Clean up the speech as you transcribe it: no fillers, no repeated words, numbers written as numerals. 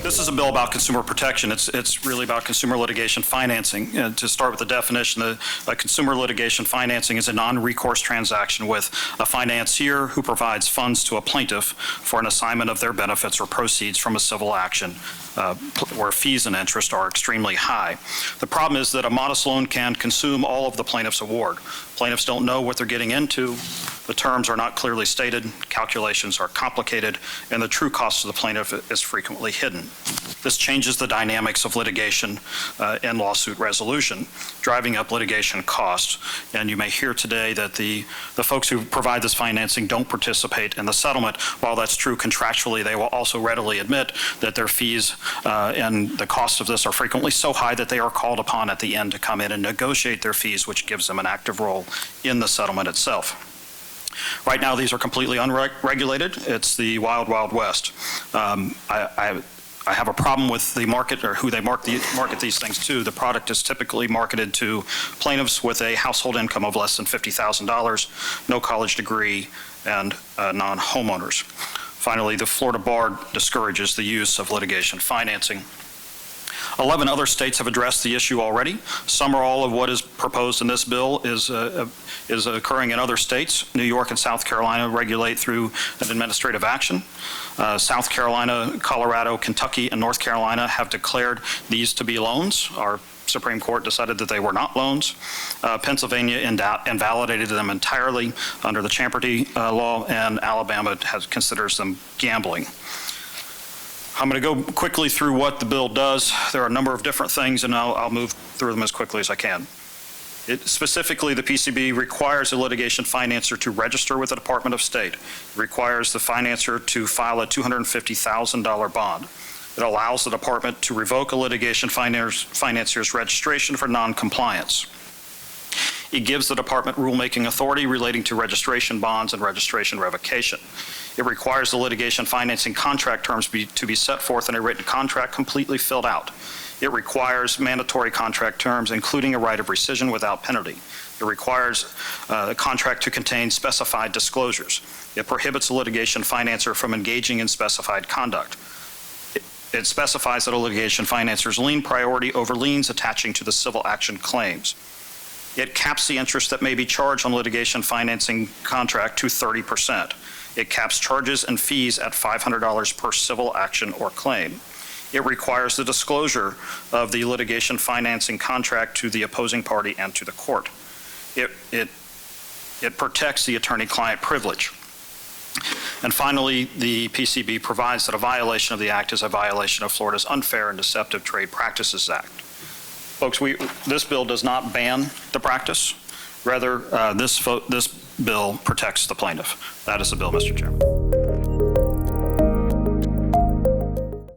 This is a bill about consumer protection. It's really about consumer litigation financing. To start with the definition, consumer litigation financing is a non-recourse transaction with a financier who provides funds to a plaintiff for an assignment of their benefits or proceeds from a civil action where fees and interest are extremely high. The problem is that a modest loan can consume all of the plaintiff's award. Plaintiffs don't know what they're getting into. The terms are not clearly stated, calculations are complicated, and the true cost of the plaintiff is frequently hidden. This changes the dynamics of litigation and lawsuit resolution, driving up litigation costs. And you may hear today that the folks who provide this financing don't participate in the settlement. While that's true contractually, they will also readily admit that their fees and the cost of this are frequently so high that they are called upon at the end to come in and negotiate their fees, which gives them an active role in the settlement itself. Right now, these are completely unregulated. It's the wild, wild west. I have a problem with the market or who they market these things to. The product is typically marketed to plaintiffs with a household income of less than $50,000, no college degree, and non-homeowners. Finally, the Florida Bar discourages the use of litigation financing. 11 other states have addressed the issue already. Some or all of what is proposed in this bill is occurring in other states. New York and South Carolina regulate through an administrative action. South Carolina, Colorado, Kentucky, and North Carolina have declared these to be loans. Our Supreme Court decided that they were not loans. Pennsylvania invalidated them entirely under the Champerty law, and Alabama considers them gambling. I'm going to go quickly through what the bill does. There are a number of different things, and I'll move through them as quickly as I can. Specifically, the PCB requires a litigation financer to register with the Department of State. It requires the financer to file a $250,000 bond. It allows the department to revoke a litigation financer's registration for noncompliance. It gives the department rulemaking authority relating to registration bonds and registration revocation. It requires the litigation financing contract terms to be set forth in a written contract completely filled out. It requires mandatory contract terms, including a right of rescission without penalty. It requires the contract to contain specified disclosures. It prohibits a litigation financer from engaging in specified conduct. It specifies that a litigation financer's lien priority over liens attaching to the civil action claims. It caps the interest that may be charged on litigation financing contract to 30%. It caps charges and fees at $500 per civil action or claim. It requires the disclosure of the litigation financing contract to the opposing party and to the court. It protects the attorney-client privilege. And finally, the PCB provides that a violation of the Act is a violation of Florida's Unfair and Deceptive Trade Practices Act. Folks, this bill does not ban the practice. Rather, this bill protects the plaintiff. That is the bill, Mr. Chairman.